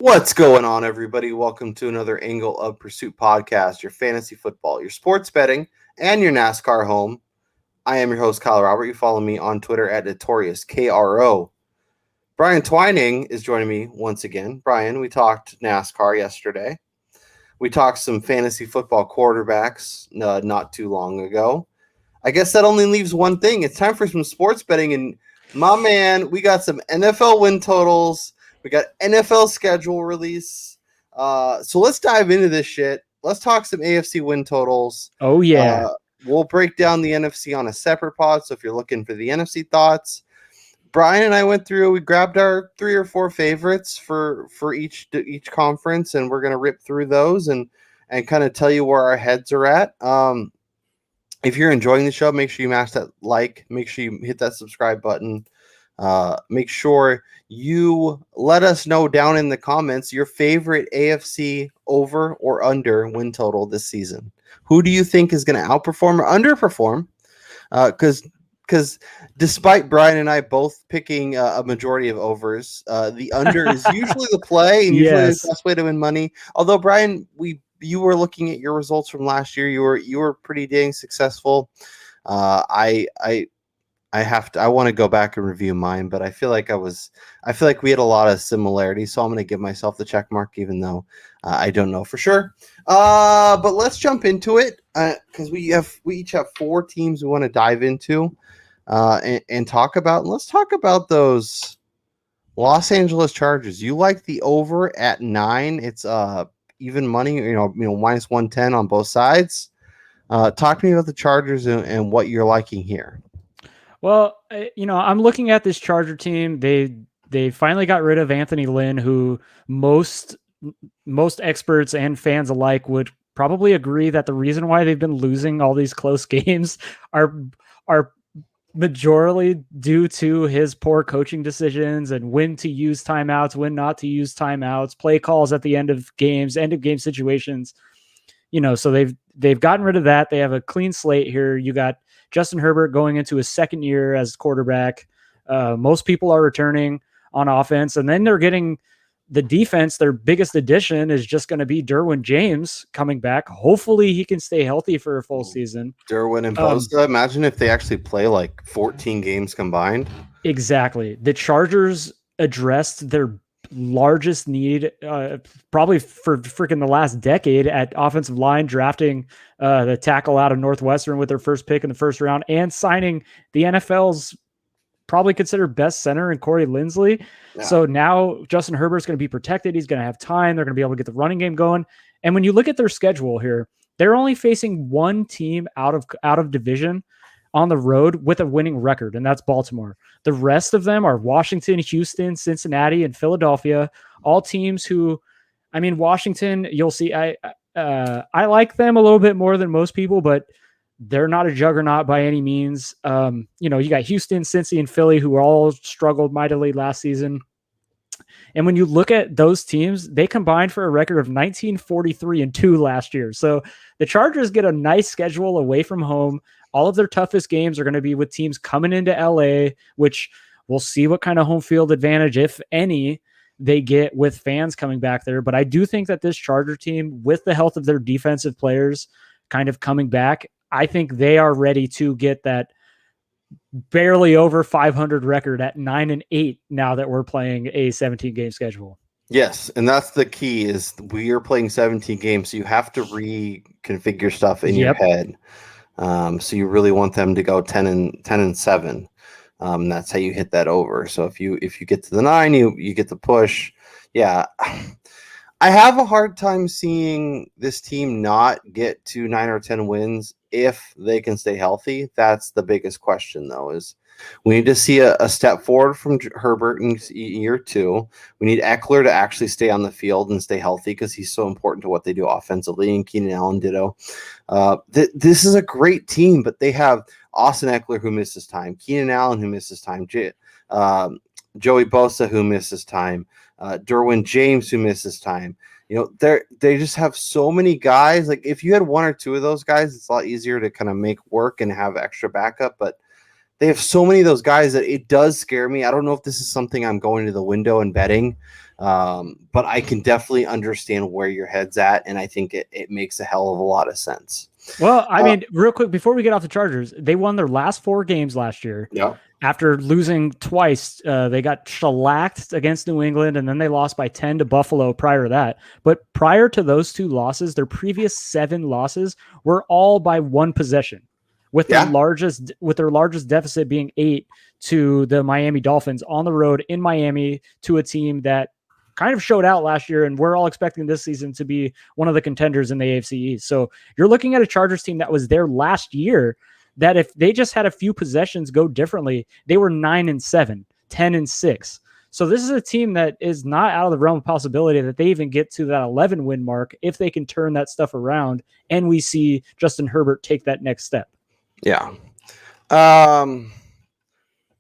What's going on, everybody? Welcome to another Angle of Pursuit podcast, your fantasy football, your sports betting, and your NASCAR home. I am your host, Kyle Robert. You follow me on Twitter at Notorious KRO. Brian Twining is joining me once again. Brian, we talked NASCAR yesterday. We talked some fantasy football quarterbacks not too long ago. I guess that only leaves one thing. It's time for some sports betting. And my man, we got some NFL win totals. We got NFL schedule release. So let's dive into this shit. Let's talk some AFC win totals. Oh, yeah. We'll break down the NFC on a separate pod. So if you're looking for the NFC thoughts, Brian and I went through. We grabbed our 3 or 4 favorites for each conference, and we're gonna rip through those and kind of tell you where our heads are at. If you're enjoying the show, make sure you mash that like. Make sure you hit that subscribe button. Make sure you let us know down in the comments your favorite AFC over or under win total this season. Who do you think is going to outperform or underperform? Because despite Brian and I both picking a majority of overs, the under is usually the play and usually the best way to win money. Although Brian, you were looking at your results from last year. You were pretty dang successful. I want to go back and review mine, but I feel like we had a lot of similarities, so I'm going to give myself the check mark, even though I don't know for sure. But let's jump into it because we each have 4 teams we want to dive into and talk about. And let's talk about those Los Angeles Chargers. You like the over at 9? It's even money, minus 110 on both sides. Talk to me about the Chargers and what you're liking here. Well, I'm looking at this Charger team. They finally got rid of Anthony Lynn, who most experts and fans alike would probably agree that the reason why they've been losing all these close games are majorly due to his poor coaching decisions and when to use timeouts, when not to use timeouts, play calls at the end of games, end of game situations. So they've gotten rid of that. They have a clean slate here. You got Justin Herbert going into his second year as quarterback. Most people are returning on offense, and then they're getting the defense. Their biggest addition is just going to be Derwin James coming back. Hopefully he can stay healthy for a full season. Derwin and Bosa. Imagine if they actually play like 14 games combined. Exactly. The Chargers addressed their largest need probably for freaking the last decade at offensive line, drafting the tackle out of Northwestern with their first pick in the first round and signing the NFL's probably considered best center in Corey Linsley. Yeah. So now Justin Herbert's going to be protected. He's going to have time. They're going to be able to get the running game going. And when you look at their schedule here, they're only facing one team out of division on the road with a winning record, and that's Baltimore. The rest of them are Washington, Houston, Cincinnati, and Philadelphia, all teams who, Washington, you'll see, I like them a little bit more than most people, but they're not a juggernaut by any means. You got Houston, Cincy, and Philly who all struggled mightily last season. And when you look at those teams, they combined for a record of 19-43-2 last year. So the Chargers get a nice schedule away from home. All of their toughest games are going to be with teams coming into LA, which we'll see what kind of home field advantage, if any, they get with fans coming back there. But I do think that this Charger team, with the health of their defensive players kind of coming back, I think they are ready to get that barely over 500 record at 9-8 now that we're playing a 17-game schedule. Yes, and that's the key is we are playing 17 games, so you have to reconfigure stuff in your head. So you really want them to go 10-7. That's how you hit that over. So if you get to the 9, you get the push. Yeah. I have a hard time seeing this team not get to 9 or 10 wins if they can stay healthy. That's the biggest question, though, is we need to see a step forward from Herbert in year 2. We need Eckler to actually stay on the field and stay healthy because he's so important to what they do offensively, and Keenan Allen ditto. This is a great team, but they have Austin Eckler who misses time, Keenan Allen who misses time, Joey Bosa who misses time, Derwin James who misses time. They just have so many guys. Like if you had 1 or 2 of those guys, it's a lot easier to kind of make work and have extra backup. But they have so many of those guys that it does scare me. I don't know if this is something I'm going to the window and betting But I can definitely understand where your head's at, and I think it makes a hell of a lot of sense. Well, I mean, real quick, before we get off the Chargers, they won their last 4 games last year. Yeah. After losing twice, they got shellacked against New England, and then they lost by 10 to Buffalo prior to that. But prior to those 2 losses, their previous 7 losses were all by 1 possession, with their largest deficit being 8 to the Miami Dolphins on the road in Miami, to a team that kind of showed out last year, and we're all expecting this season to be one of the contenders in the AFC East. So you're looking at a Chargers team that was there last year, that if they just had a few possessions go differently, they were 9-7, 10-6. So this is a team that is not out of the realm of possibility that they even get to that 11 win mark if they can turn that stuff around and we see Justin Herbert take that next step. Yeah.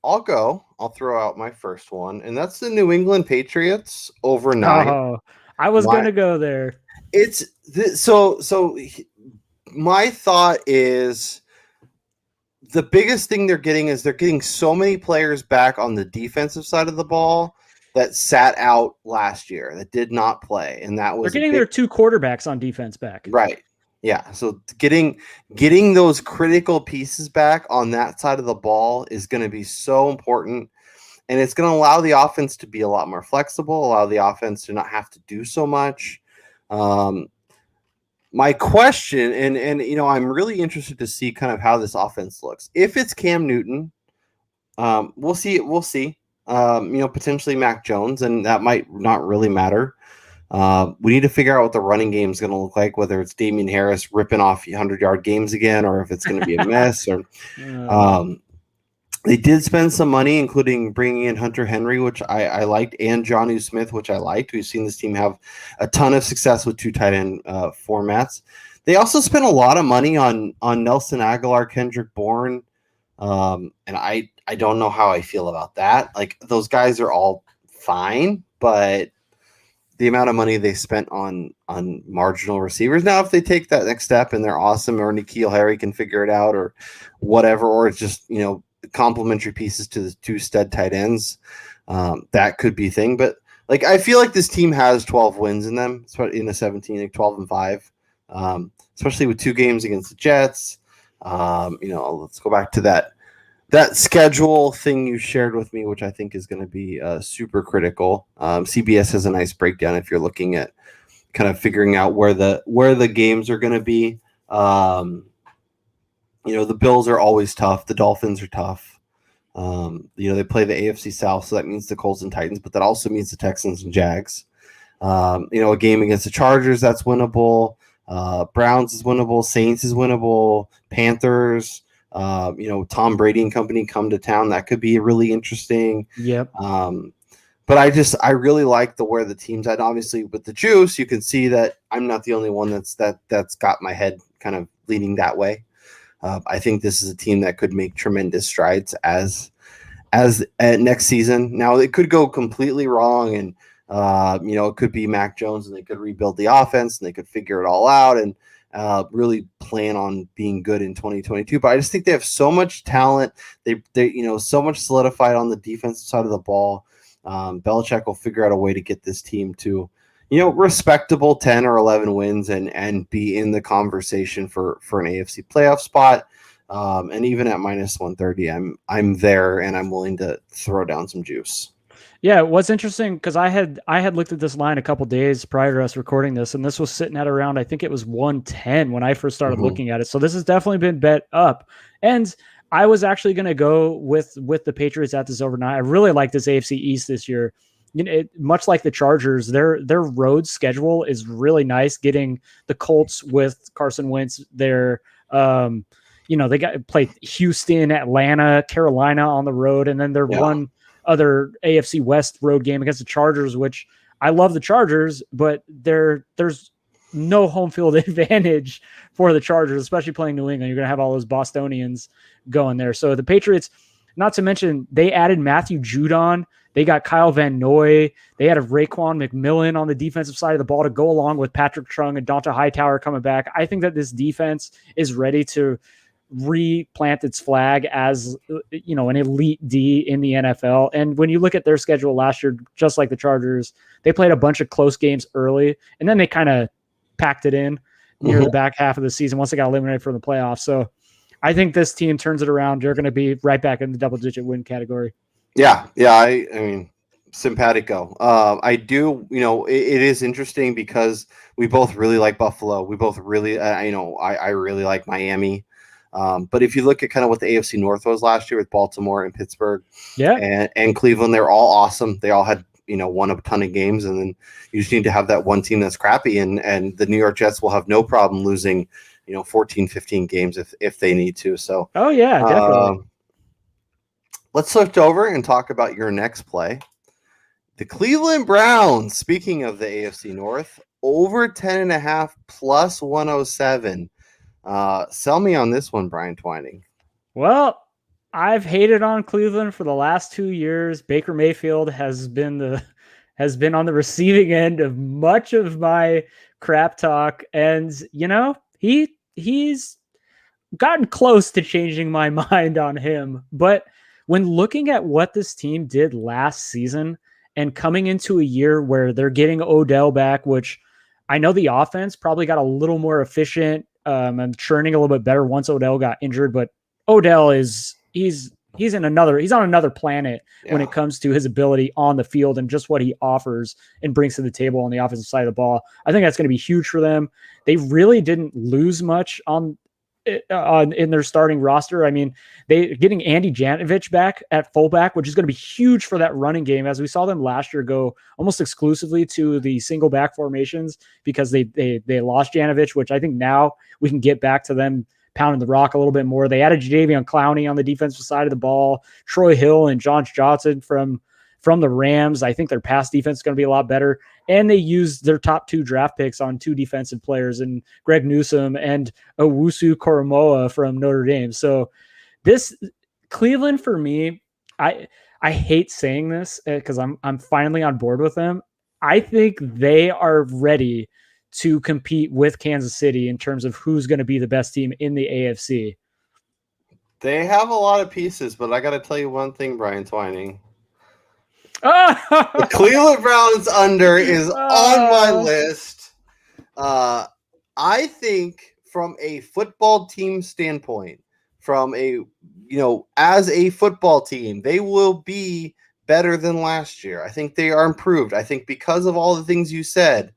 I'll throw out my first one, and that's the New England Patriots over 9. Oh, I was going to go there. So my thought is, the biggest thing they're getting so many players back on the defensive side of the ball that sat out last year, that did not play, and that was they're getting their 2 quarterbacks on defense back. Right. Yeah. So getting those critical pieces back on that side of the ball is going to be so important, and it's going to allow the offense to be a lot more flexible, allow the offense to not have to do so much. My question, and I'm really interested to see kind of how this offense looks. If it's Cam Newton, we'll see. Potentially Mac Jones, and that might not really matter. We need to figure out what the running game is going to look like, whether it's Damian Harris ripping off 100-yard games again, or if it's going to be a mess. Or they did spend some money, including bringing in Hunter Henry, which I liked, and Jonnu Smith, which I liked. We've seen this team have a ton of success with 2 tight end formats. They also spent a lot of money on Nelson Aguilar, Kendrick Bourne, and I don't know how I feel about that. Like, those guys are all fine, but the amount of money they spent on marginal receivers. Now, if they take that next step and they're awesome, or N'Keal Harry can figure it out, or whatever, or it's just, complementary pieces to the 2 stud tight ends, that could be a thing. But like, I feel like this team has 12 wins in them, in a 17, like 12-5, especially with 2 games against the Jets. Let's go back to that schedule thing you shared with me, which I think is going to be super critical. CBS has a nice breakdown if you're looking at kind of figuring out where the games are going to be. The Bills are always tough. The Dolphins are tough. They play the AFC South, so that means the Colts and Titans, but that also means the Texans and Jags. A game against the Chargers, that's winnable. Browns is winnable. Saints is winnable. Panthers, Tom Brady and company come to town. That could be really interesting. Yep. But I really like where the team's at. Obviously, with the juice, you can see that I'm not the only one that's got my head kind of leaning that way. I think this is a team that could make tremendous strides as next season. Now, it could go completely wrong, and it could be Mac Jones, and they could rebuild the offense, and they could figure it all out, and really plan on being good in 2022. But I just think they have so much talent. They so much solidified on the defensive side of the ball. Belichick will figure out a way to get this team to respectable 10 or 11 wins and be in the conversation for an AFC playoff spot. And even at -130, I'm there, and I'm willing to throw down some juice. Yeah, what's interesting, because I had looked at this line a couple days prior to us recording this, and this was sitting at around, I think it was 110 when I first started looking at it. So this has definitely been bet up. And I was actually going to go with the Patriots at this overnight. I really like this AFC East this year. Much like the Chargers, their road schedule is really nice. Getting the Colts with Carson Wentz, they play Houston, Atlanta, Carolina on the road, and then one other AFC West road game against the Chargers, which I love the Chargers, but there's no home field advantage for the Chargers, especially playing New England. You're going to have all those Bostonians going there. So the Patriots, not to mention, they added Matthew Judon. They got Kyle Van Noy. They had a Raekwon McMillan on the defensive side of the ball to go along with Patrick Chung and Donta Hightower coming back. I think that this defense is ready to replant its flag as, you know, an elite D in the NFL. And when you look at their schedule last year, just like the Chargers, they played a bunch of close games early, and then they kind of packed it in near the back half of the season once they got eliminated from the playoffs. So I think this team turns it around. They're going to be right back in the double-digit win category. Yeah. I mean, simpatico. I do, you know, it is interesting because we both really like Buffalo. We both really, I really like Miami. But if you look at kind of what the AFC North was last year with Baltimore and Pittsburgh, and Cleveland, they're all awesome. They all had, you know, won a ton of games, and then you just need to have that one team that's crappy, and the New York Jets will have no problem losing, you know, 14, 15 games if they need to. So, definitely. Let's switch over and talk about your next play. The Cleveland Browns, speaking of the AFC North, over 10.5 plus 107. Sell me on this one, Brian Twining. Well, I've hated on Cleveland for the last 2 years. Baker Mayfield has been on the receiving end of much of my crap talk, and you know, he's gotten close to changing my mind on him. But when looking at what this team did last season and coming into a year where they're getting Odell back, which I know the offense probably got a little more efficient and churning a little bit better once Odell got injured, but Odell he's on another planet when it comes to his ability on the field and just what he offers and brings to the table on the offensive side of the ball. I think that's going to be huge for them. They really didn't lose much in their starting roster. I mean, they getting Andy Janovich back at fullback, which is going to be huge for that running game, as we saw them last year go almost exclusively to the single back formations because they lost Janovich, which I think now we can get back to them pounding the rock a little bit more. They added Jadeveon Clowney on the defensive side of the ball, Troy Hill and John Johnson from the Rams. I think their pass defense is going to be a lot better. And they used their top 2 draft picks on 2 defensive players, and Greg Newsome and Owusu Koromoa from Notre Dame. So this Cleveland, for me, I hate saying this because I'm finally on board with them. I think they are ready to compete with Kansas City in terms of who's going to be the best team in the AFC. They have a lot of pieces, but I got to tell you one thing, Brian Twining. The Cleveland Browns under is on my list. I think from a football team standpoint, as a football team, they will be better than last year. I think they are improved. I think because of all the things you said,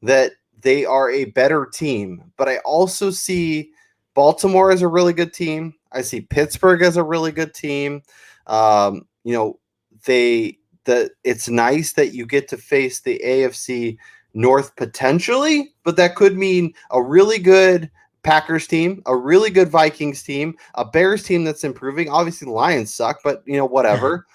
that they are a better team. But I also see Baltimore as a really good team. I see Pittsburgh as a really good team. It's nice that you get to face the AFC North potentially, but that could mean a really good Packers team, a really good Vikings team, a Bears team that's improving. Obviously, the Lions suck, but whatever.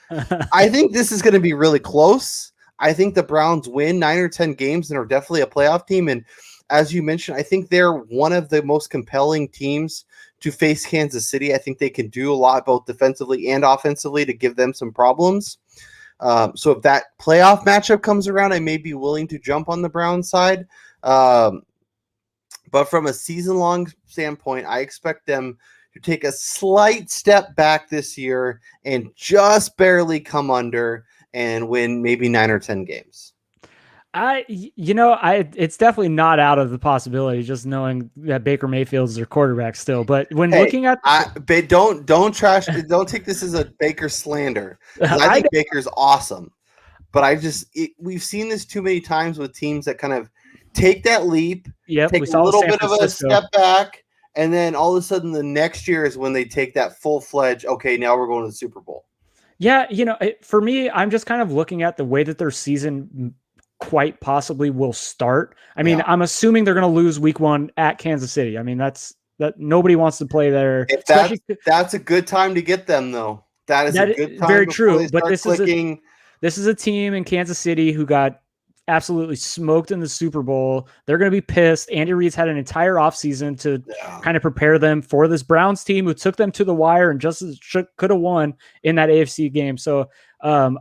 I think this is going to be really close. I think the Browns win 9 or 10 games and are definitely a playoff team. And as you mentioned, I think they're one of the most compelling teams to face Kansas City. I think they can do a lot both defensively and offensively to give them some problems. So if that playoff matchup comes around, I may be willing to jump on the Browns side. But from a season-long standpoint, I expect them to take a slight step back this year and just barely come under and win maybe 9 or 10 games. It's definitely not out of the possibility, just knowing that Baker Mayfield is their quarterback still. But when looking at, don't trash, don't take this as a Baker slander. I think Baker's awesome, but we've seen this too many times with teams that kind of take that leap, take a little bit of a step back, and then all of a sudden the next year is when they take that full-fledged, okay, now we're going to the Super Bowl. Yeah, for me, I'm just kind of looking at the way that their season quite possibly will start. I mean, I'm assuming they're going to lose week 1 at Kansas City. I mean, that nobody wants to play there. That's a good time to get them, though. That is a good time. Very true. But this is a team in Kansas City who got absolutely smoked in the Super Bowl. They're going to be pissed. Andy Reid's had an entire offseason to kind of prepare them for this Browns team who took them to the wire and just could have won in that AFC game. So I'm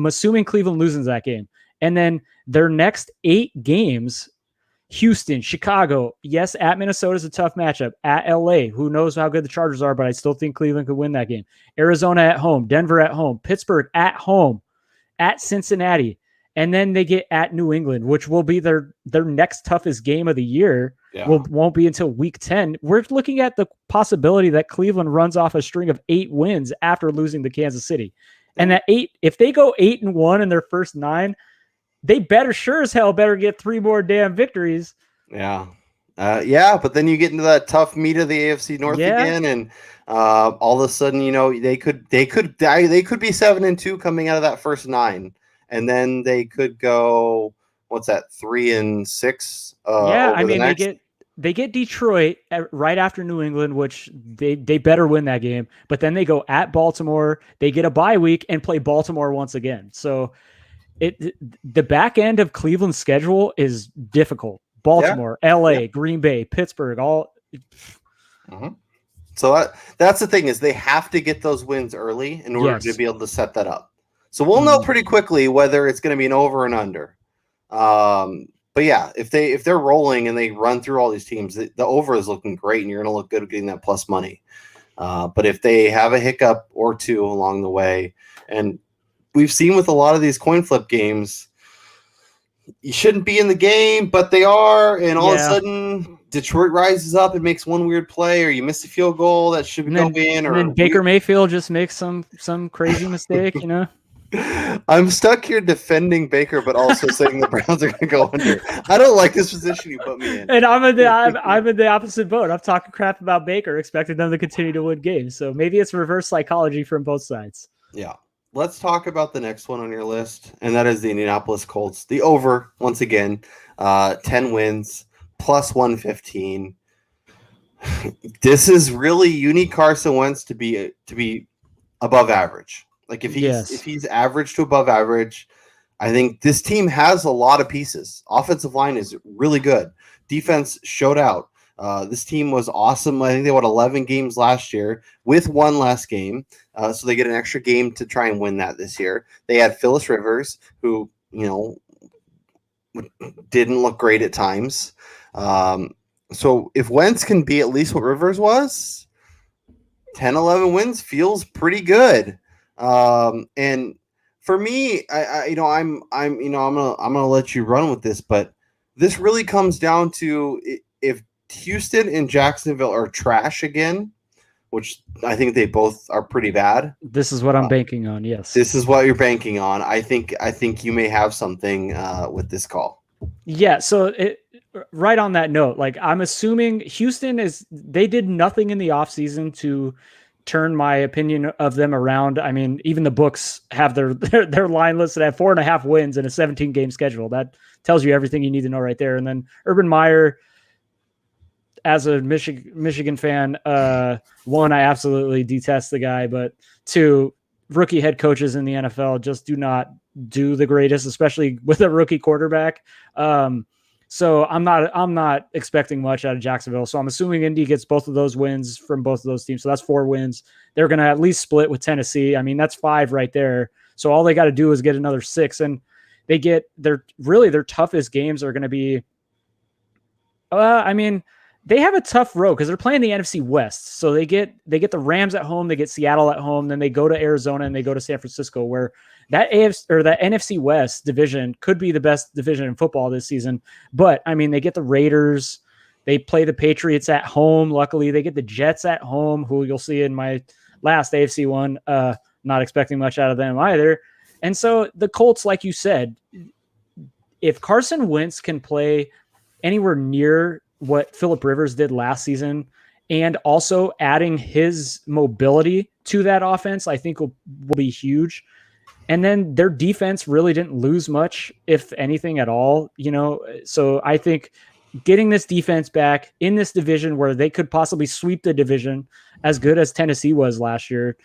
assuming Cleveland loses that game. And then their next 8 games, Houston, Chicago. Yes, at Minnesota is a tough matchup. At LA, who knows how good the Chargers are, but I still think Cleveland could win that game. Arizona at home, Denver at home, Pittsburgh at home, at Cincinnati, and then they get at New England, which will be their next toughest game of the year. Yeah. Won't be until week 10. We're looking at the possibility that Cleveland runs off a string of 8 wins after losing to Kansas City. And that 8, if they go 8-1 in their first 9, they sure as hell better get 3 more damn victories. Yeah. But then you get into that tough meat of the AFC North again, and all of a sudden, they could be 7-2 coming out of that first 9, and then they could go 3-6. I mean, they get Detroit right after New England, which they better win that game. But then they go at Baltimore, they get a bye week and play Baltimore once again. So the back end of Cleveland's schedule is difficult. Baltimore, LA, Green Bay, Pittsburgh, all. Mm-hmm. So that's the thing, is they have to get those wins early in order to be able to set that up. So we'll know pretty quickly whether it's going to be an over and under. But yeah, if they're rolling and they run through all these teams, the over is looking great, and you're going to look good at getting that plus money. But if they have a hiccup or two along the way, and we've seen with a lot of these coin flip games, you shouldn't be in the game, but they are, and all of a sudden Detroit rises up and makes one weird play, or you miss a field goal that should go in, or then Baker Mayfield just makes some crazy mistake, I'm stuck here defending Baker, but also saying the Browns are going to go under. I don't like this position you put me in. And I'm in the opposite boat. I'm talking crap about Baker, expecting them to continue to win games. So maybe it's reverse psychology from both sides. Yeah. Let's talk about the next one on your list, and that is the Indianapolis Colts. The over, once again, 10 wins, plus 115. This is really, you need Carson Wentz to be above average. Like if he's average to above average, I think this team has a lot of pieces. Offensive line is really good. Defense showed out. This team was awesome. I think they won 11 games last year with one last game. So they get an extra game to try and win that this year. They had Phyllis Rivers, who, didn't look great at times. So if Wentz can be at least what Rivers was, 10, 11 wins feels pretty good. And for me, I'm gonna let you run with this, but this really comes down to if Houston and Jacksonville are trash again, which I think they both are pretty bad. This is what I'm banking on. Yes, this is what you're banking on. I think you may have something with this call. Yeah. So right on that note, like I'm assuming Houston they did nothing in the offseason to turn my opinion of them around. I mean, even the books have their line listed at 4.5 wins in a 17-game schedule. That tells you everything you need to know right there. And then Urban Meyer, as a Michigan fan, 1, I absolutely detest the guy, but 2, rookie head coaches in the NFL just do not do the greatest, especially with a rookie quarterback. So I'm not expecting much out of Jacksonville. So I'm assuming Indy gets both of those wins from both of those teams. So that's 4 wins. They're going to at least split with Tennessee. I mean, that's 5 right there. So all they got to do is get another 6, and they get their toughest games are going to be, they have a tough road because they're playing the NFC West. So they get the Rams at home, they get Seattle at home, then they go to Arizona and they go to San Francisco, where that NFC West division could be the best division in football this season. But I mean, they get the Raiders, they play the Patriots at home. Luckily, they get the Jets at home, who you'll see in my last AFC one. Not expecting much out of them either. And so the Colts, like you said, if Carson Wentz can play anywhere near what Phillip Rivers did last season, and also adding his mobility to that offense, I think will be huge. And then their defense really didn't lose much, if anything at all, So I think getting this defense back in this division where they could possibly sweep the division as good as Tennessee was last year,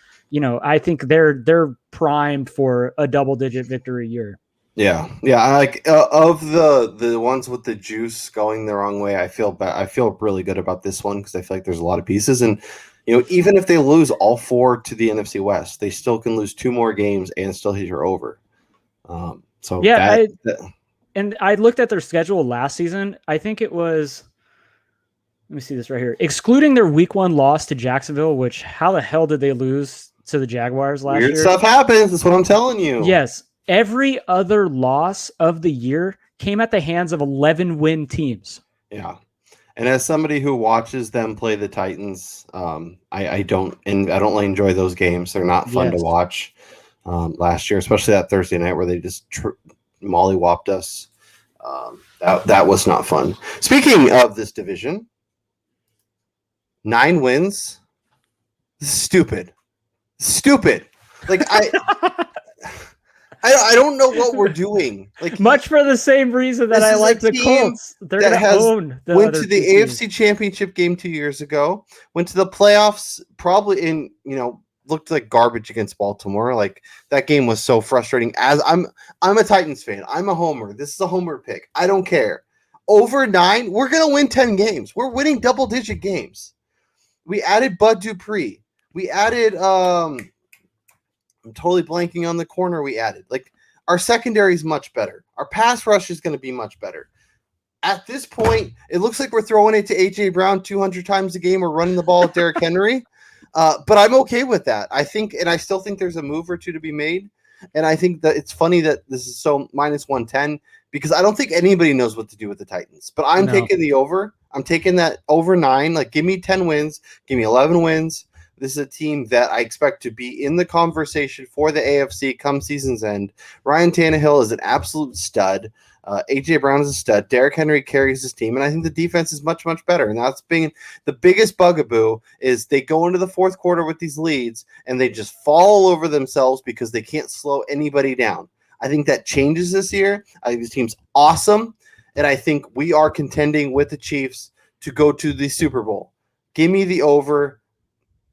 I think they're primed for a double-digit victory year. Yeah. I like of the ones with the juice going the wrong way, I feel really good about this one because I feel like there's a lot of pieces, and even if they lose all 4 to the NFC West, they still can lose 2 more games and still hit your over. and I looked at their schedule last season. I think it was, let me see this right here. Excluding their week 1 loss to Jacksonville, which how the hell did they lose to the Jaguars last Weird year? stuff happens. That's what I'm telling you. Yes. Every other loss of the year came at the hands of 11-win teams. Yeah. And as somebody who watches them play the Titans, I don't really enjoy those games. They're not fun to watch. Last year, especially that Thursday night where they just mollywopped us. That was not fun. Speaking of this division, 9 wins. Stupid. Like I don't know what we're doing. Like much for the same reason that I like the Colts. They're going to own the went to the AFC Championship game 2 years ago. Went to the playoffs probably looked like garbage against Baltimore. Like that game was so frustrating. As I'm a Titans fan. I'm a homer. This is a homer pick. I don't care. Over 9, we're going to win 10 games. We're winning double-digit games. We added Bud Dupree. We added I'm totally blanking on the corner we added. Like our secondary is much better. Our pass rush is going to be much better. At this point, it looks like we're throwing it to A.J. Brown 200 times a game or running the ball at Derrick Henry. But I'm okay with that. I still think there's a move or two to be made. And I think that it's funny that this is so minus 110 because I don't think anybody knows what to do with the Titans. But I'm taking the over. I'm taking that over 9. Like, give me 10 wins. Give me 11 wins. This is a team that I expect to be in the conversation for the AFC come season's end. Ryan Tannehill is an absolute stud. A.J. Brown is a stud. Derrick Henry carries his team, and I think the defense is much, much better. And that's being the biggest bugaboo is they go into the fourth quarter with these leads, and they just fall over themselves because they can't slow anybody down. I think that changes this year. I think this team's awesome, and I think we are contending with the Chiefs to go to the Super Bowl. Give me the over.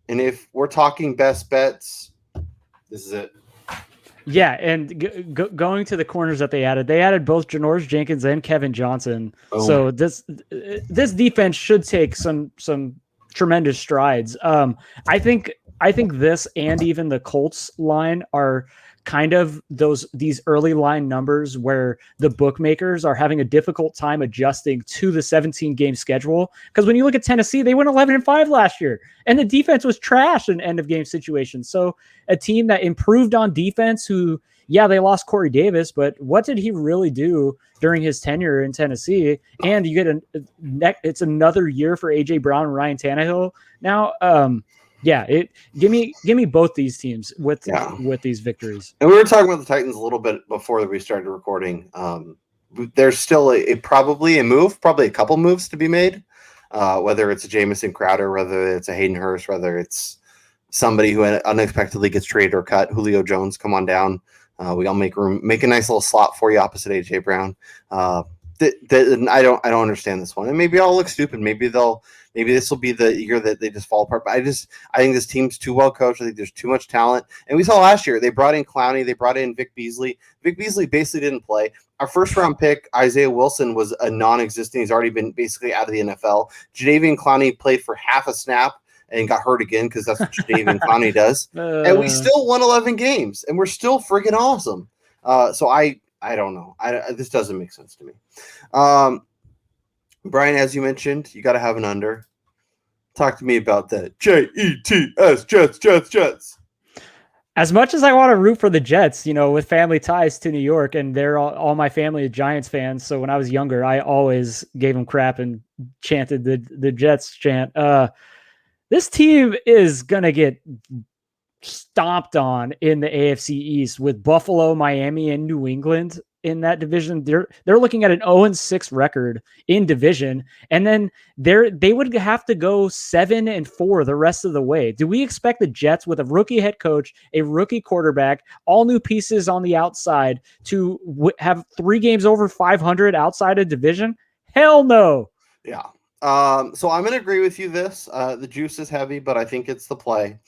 And if we're talking best bets, this is it. Yeah, and going to the corners that they added both Janoris Jenkins and Kevin Johnson. Oh. So this defense should take some tremendous strides. I think this and even the Colts line are kind of these early line numbers where the bookmakers are having a difficult time adjusting to the 17-game schedule. Because when you look at Tennessee, they went 11-5 last year, and the defense was trash in end-of-game situations. So a team that improved on defense who, they lost Corey Davis, but what did he really do during his tenure in Tennessee? And you get it's another year for A.J. Brown and Ryan Tannehill. Now, give me both these teams with these victories. And we were talking about the Titans a little bit before we started recording. There's still probably a couple moves to be made, whether it's a Jamison Crowder, whether it's a Hayden Hurst, whether it's somebody who unexpectedly gets traded or cut. Julio Jones, come on down. We all make room, make a nice little slot for you opposite A.J. Brown. I don't understand this one, and maybe I'll look stupid. Maybe this will be the year that they just fall apart. But I think this team's too well coached. I think there's too much talent. And we saw last year, they brought in Clowney, they brought in Vic Beasley. Vic Beasley basically didn't play. Our first round pick, Isaiah Wilson, was a non-existent. He's already been basically out of the NFL. Jadeveon Clowney played for half a snap and got hurt again because that's what Jadeveon Clowney does. And we still won 11 games, and we're still freaking awesome. So I don't know. This doesn't make sense to me. Brian, as you mentioned, you got to have an under. Talk to me about that. Jets, Jets. As much as I want to root for the Jets, with family ties to New York, and they're all my family are Giants fans. So when I was younger, I always gave them crap and chanted the Jets chant. This team is going to get stomped on in the AFC East with Buffalo, Miami, and New England in that division. They're looking at an 0-6 record in division, and then they would have to go 7-4 the rest of the way. Do we expect the Jets with a rookie head coach, a rookie quarterback, all new pieces on the outside to have 3 games over 500 outside of division? Hell no. Yeah. So I'm going to agree with you this. The juice is heavy, but I think it's the play.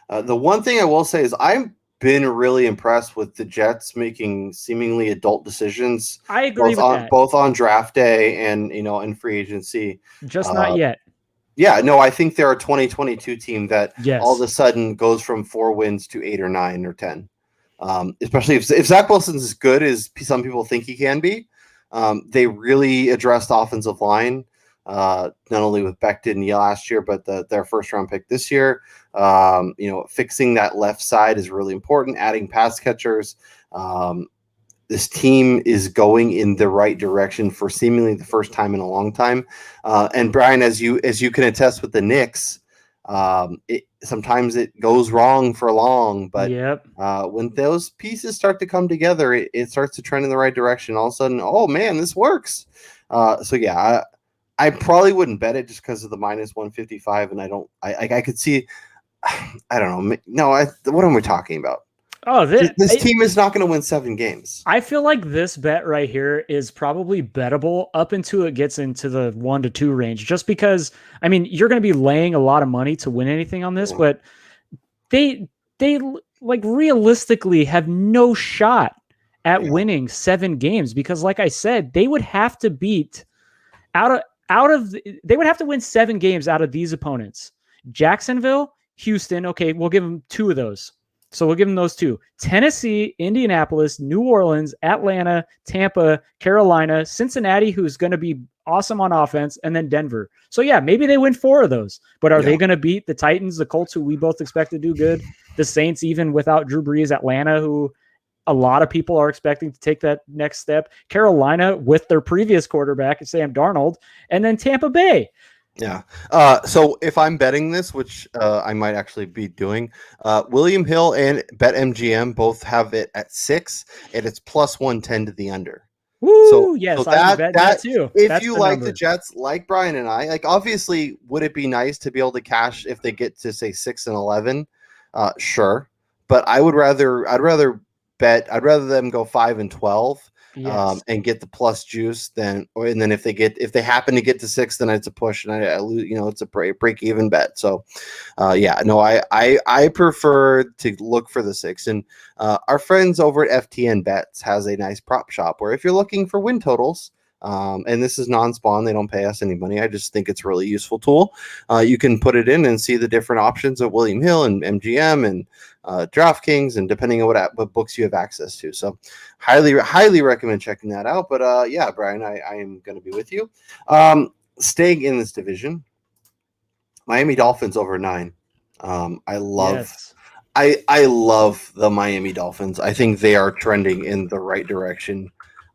The one thing I will say is I've been really impressed with the Jets making seemingly adult decisions. I agree both on draft day and in free agency. Just not yet. Yeah, no, I think they're a 2022 team that all of a sudden goes from 4 wins to 8 or 9 or 10. Especially if Zach Wilson's as good as some people think he can be. They really addressed offensive line, not only with Becton last year, but their first round pick this year. Fixing that left side is really important. Adding pass catchers. This team is going in the right direction for seemingly the first time in a long time. And Brian, as you can attest with the Knicks, sometimes it goes wrong for long, but Yep. when those pieces start to come together, it starts to trend in the right direction. All of a sudden, oh man, this works. I probably wouldn't bet it just because of the minus 155, and I could see, I don't know. No, what am we talking about? Oh, this team is not going to win 7 games. I feel like this bet right here is probably bettable up until it gets into the 1 to 2 range, just because, I mean, you're going to be laying a lot of money to win anything on this, but they like realistically have no shot at winning 7 games because, like I said, they would have to beat they would have to win 7 games out of these opponents. Jacksonville, Houston. Okay, we'll give them 2 of those. So we'll give them those 2. Tennessee, Indianapolis, New Orleans, Atlanta, Tampa, Carolina, Cincinnati, who's going to be awesome on offense, and then Denver. So yeah, maybe they win 4 of those. But are they going to beat the Titans, the Colts, who we both expect to do good, the Saints, even without Drew Brees, Atlanta, who a lot of people are expecting to take that next step, Carolina with their previous quarterback, Sam Darnold, and then Tampa Bay. Yeah. So if I'm betting this, which I might actually be doing, William Hill and BetMGM both have it at 6, and it's plus 110 to the under. Woo! So, yes, so I would bet that too. If that's you like the Jets, like Brian and I, like obviously, would it be nice to be able to cash if they get to say 6 and 11? Sure, but I'd rather them go 5 and 12. Yes. And get the plus juice, and then if they happen to get to 6, then it's a push, and I lose. It's a break even bet. So, I prefer to look for the 6. And our friends over at FTN Bets has a nice prop shop where if you're looking for win totals, and this is non-spawn, they don't pay us any money. I just think it's a really useful tool. You can put it in and see the different options of William Hill and MGM and DraftKings, and depending on what books you have access to. So highly recommend checking that out. But Brian, I am going to be with you. Staying in this division, Miami Dolphins over 9. I love the Miami Dolphins. I think they are trending in the right direction.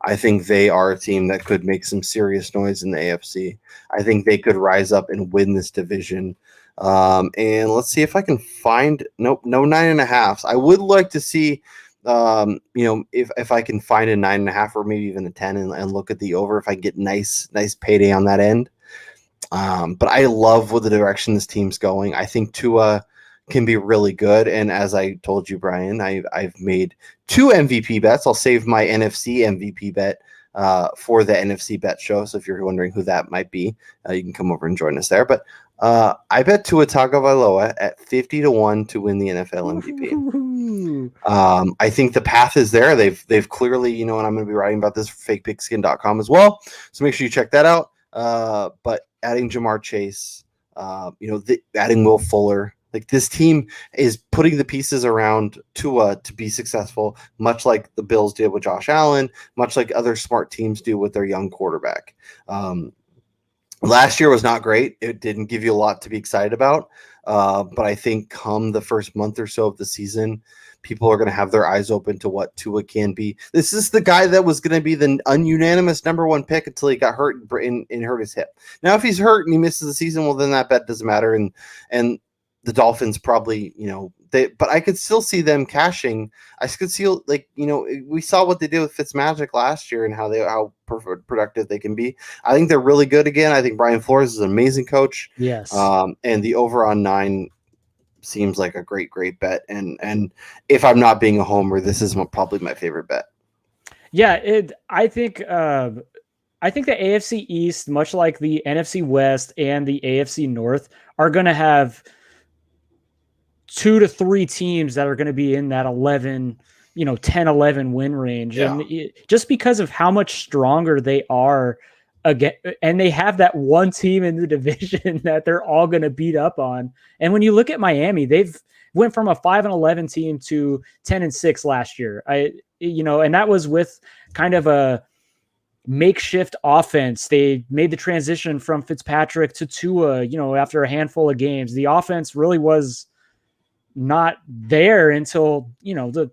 I think they are a team that could make some serious noise in the AFC. I think they could rise up and win this division. And let's see if I can find no 9.5. I would like to see, if I can find a 9.5 or maybe even a 10 and look at the over if I get nice payday on that end. But I love what the direction this team's going. I think Tua can be really good. And as I told you, Brian, I've made 2 MVP bets. I'll save my NFC MVP bet for the NFC bet show. So if you're wondering who that might be, you can come over and join us there. But I bet Tua Tagovailoa at 50-1 to win the NFL MVP. I think the path is there. They've clearly, and I'm going to be writing about this for fakepigskin.com as well. So make sure you check that out. But adding Jamar Chase, adding Will Fuller, like this team is putting the pieces around Tua to be successful, much like the Bills did with Josh Allen, much like other smart teams do with their young quarterback. Last year was not great. It didn't give you a lot to be excited about. But I think come the first month or so of the season, people are going to have their eyes open to what Tua can be. This is the guy that was going to be the ununanimous number 1 pick until he got hurt and hurt his hip. Now, if he's hurt and he misses the season, well, then that bet doesn't matter. And the Dolphins probably, but I could still see them cashing. I could see, we saw what they did with Fitzmagic last year and how productive they can be. I think they're really good again. I think Brian Flores is an amazing coach. Yes. And the over on 9 seems like a great bet. And if I'm not being a homer, this is probably my favorite bet. Yeah, I think the AFC East, much like the NFC West and the AFC North, are going to have 2 to 3 teams that are going to be in that 11, 10-11 win range. Yeah. And just because of how much stronger they are again, and they have that one team in the division that they're all going to beat up on. And when you look at Miami, they've went from a 5-11 team to 10-6 last year. And that was with kind of a makeshift offense. They made the transition from Fitzpatrick to Tua, after a handful of games. The offense really was not there until, the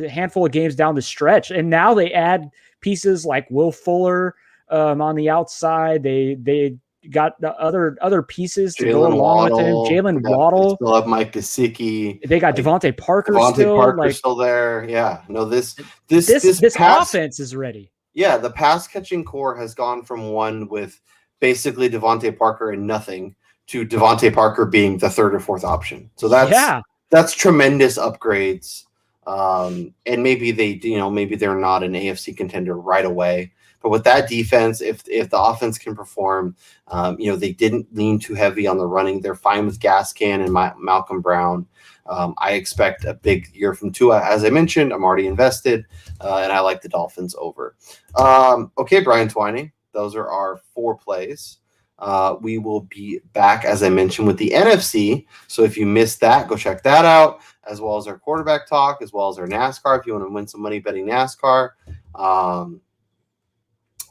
handful of games down the stretch. And now they add pieces like Will Fuller on the outside. They got the other pieces to go along with him. Jalen Waddle. They still have Mike Gesicki. They got Devontae Parker still there. Yeah. No, this offense is ready. Yeah, the pass catching core has gone from one with basically Devontae Parker and nothing to Devontae Parker being the third or fourth option. So that's tremendous upgrades. And maybe maybe they're not an AFC contender right away. But with that defense, if the offense can perform, they didn't lean too heavy on the running. They're fine with Gaskin and Malcolm Brown. I expect a big year from Tua. As I mentioned, I'm already invested, and I like the Dolphins over. Okay, Brian Twining, those are our 4 plays. We will be back, as I mentioned, with the NFC. So if you missed that, go check that out, as well as our quarterback talk, as well as our NASCAR, if you want to win some money betting NASCAR.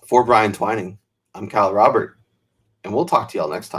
For Brian Twining, I'm Kyle Robert, and we'll talk to y'all next time.